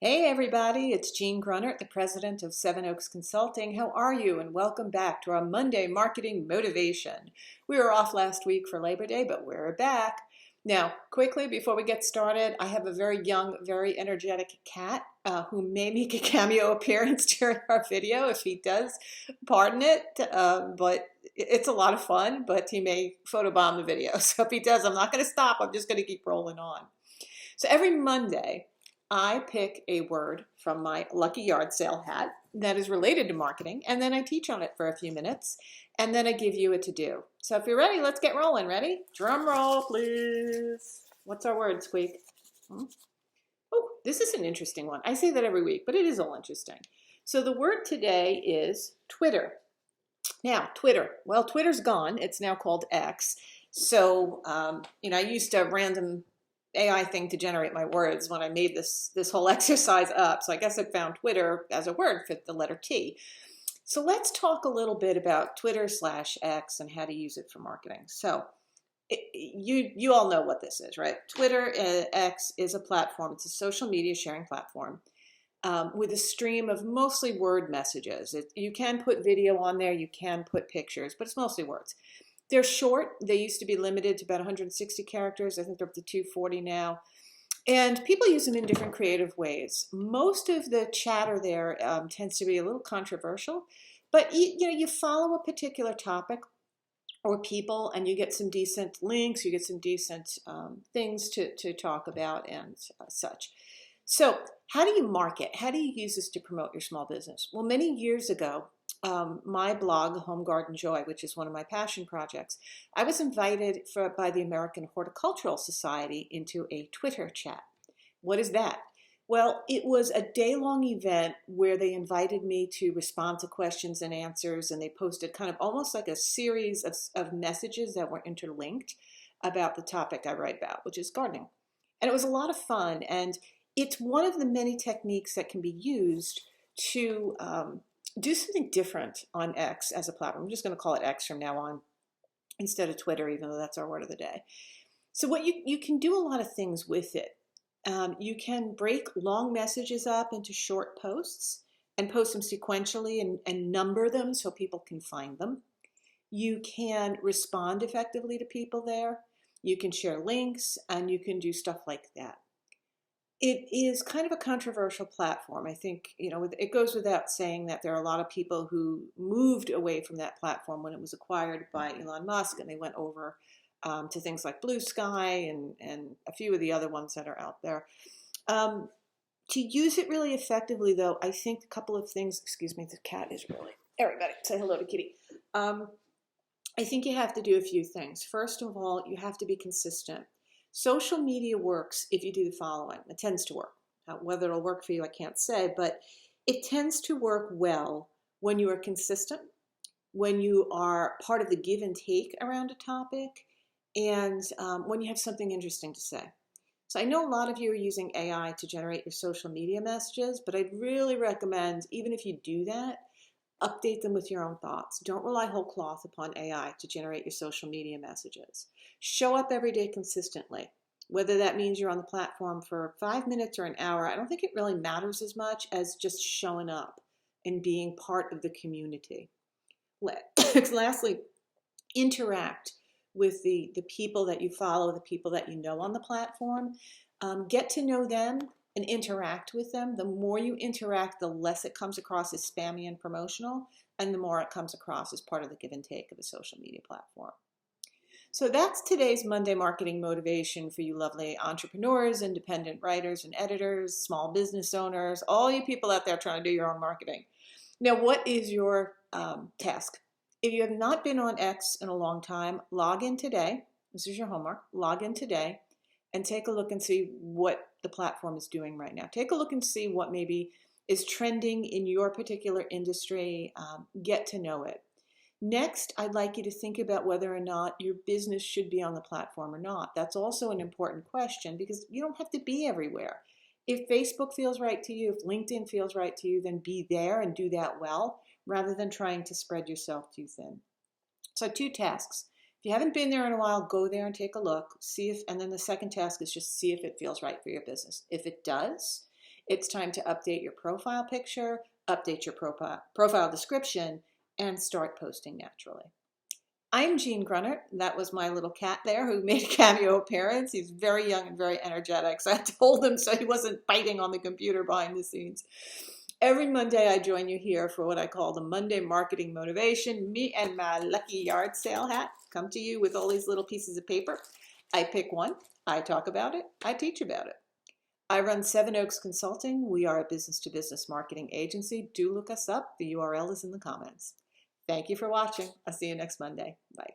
Hey everybody, it's Jean Grunert, the president of Seven Oaks Consulting. How are you? And welcome back to our Monday Marketing Motivation. We were off last week for Labor Day, but we're back. Now, quickly, before we get started, I have a very young, very energetic cat who may make a cameo appearance during our video. If he does, pardon it, but it's a lot of fun, but he may photobomb the video. So if he does, I'm not going to stop. I'm just going to keep rolling on. So every Monday, I pick a word from my lucky yard sale hat that is related to marketing, and then I teach on it for a few minutes, and then I give you a to-do. So if you're ready, let's get rolling. Ready? Drum roll, please. What's our word, Squeak? Oh, this is an interesting one. I say that every week, but it is all interesting. So the word today is Twitter. Now, Twitter. Well, Twitter's gone. It's now called X. So, I used a random AI thing to generate my words when I made this whole exercise up. So I guess I found Twitter as a word for the letter T. So let's talk a little bit about Twitter/X and how to use it for marketing. So you all know what this is, right? Twitter X is a platform. It's a social media sharing platform with a stream of mostly word messages. You can put video on there. You can put pictures, but it's mostly words. They're short. They used to be limited to about 160 characters. I think they're up to 240 now. And people use them in different creative ways. Most of the chatter there tends to be a little controversial, but you follow a particular topic or people and you get some decent links, you get some decent things to talk about and such. So how do you market? How do you use this to promote your small business? Well, many years ago, my blog, Home Garden Joy, which is one of my passion projects, I was invited by the American Horticultural Society into a Twitter chat. What is that? Well, it was a day-long event where they invited me to respond to questions and answers, and they posted kind of almost like a series of messages that were interlinked about the topic I write about, which is gardening. And it was a lot of fun, and it's one of the many techniques that can be used to do something different on X as a platform. I'm just going to call it X from now on instead of Twitter, even though that's our word of the day. So what you can do a lot of things with it. You can break long messages up into short posts and post them sequentially and number them so people can find them. You can respond effectively to people there. You can share links and you can do stuff like that. It is kind of a controversial platform. I think, it goes without saying that there are a lot of people who moved away from that platform when it was acquired by Elon Musk, and they went over to things like Blue Sky and a few of the other ones that are out there. To use it really effectively, though, I think a couple of things, excuse me, the cat is really, everybody say hello to Kitty. I think you have to do a few things. First of all, you have to be consistent. Social media works if you do the following. It tends to work. Whether it'll work for you, I can't say, but it tends to work well when you are consistent, when you are part of the give and take around a topic, and when you have something interesting to say. So I know a lot of you are using AI to generate your social media messages, but I'd really recommend, even if you do that, update them with your own thoughts. Don't rely whole cloth upon AI to generate your social media messages. Show up every day consistently. Whether that means you're on the platform for 5 minutes or an hour, I don't think it really matters as much as just showing up and being part of the community. Lastly, interact with the people that you follow, the people that you know on the platform. Get to know them and interact with them. The more you interact, the less it comes across as spammy and promotional, and the more it comes across as part of the give and take of a social media platform. So that's today's Monday Marketing Motivation for you lovely entrepreneurs, independent writers and editors, small business owners, all you people out there trying to do your own marketing. Now, what is your task? If you have not been on X in a long time, log in today. This is your homework. Log in today and take a look and see what the platform is doing right now. Take a look and see what maybe is trending in your particular industry. Get to know it. Next, I'd like you to think about whether or not your business should be on the platform or not. That's also an important question because you don't have to be everywhere. If Facebook feels right to you, if LinkedIn feels right to you, then be there and do that well rather than trying to spread yourself too thin. So 2 tasks. If you haven't been there in a while, go there and take a look, see if, and then the second task is just see if it feels right for your business. If it does, It's time to update your profile picture, update your profile description, and start posting naturally. I'm Jean Grunert. That was my little cat there who made a cameo appearance. He's very young and very energetic, so I told him so he wasn't biting on the computer behind the scenes. Every Monday, I join you here for what I call the Monday Marketing Motivation. Me and my lucky yard sale hat come to you with all these little pieces of paper. I pick one, I talk about it, I teach about it. I run Seven Oaks Consulting. We are a business-to-business marketing agency. Do look us up. The URL is in the comments. Thank you for watching. I'll see you next Monday. Bye.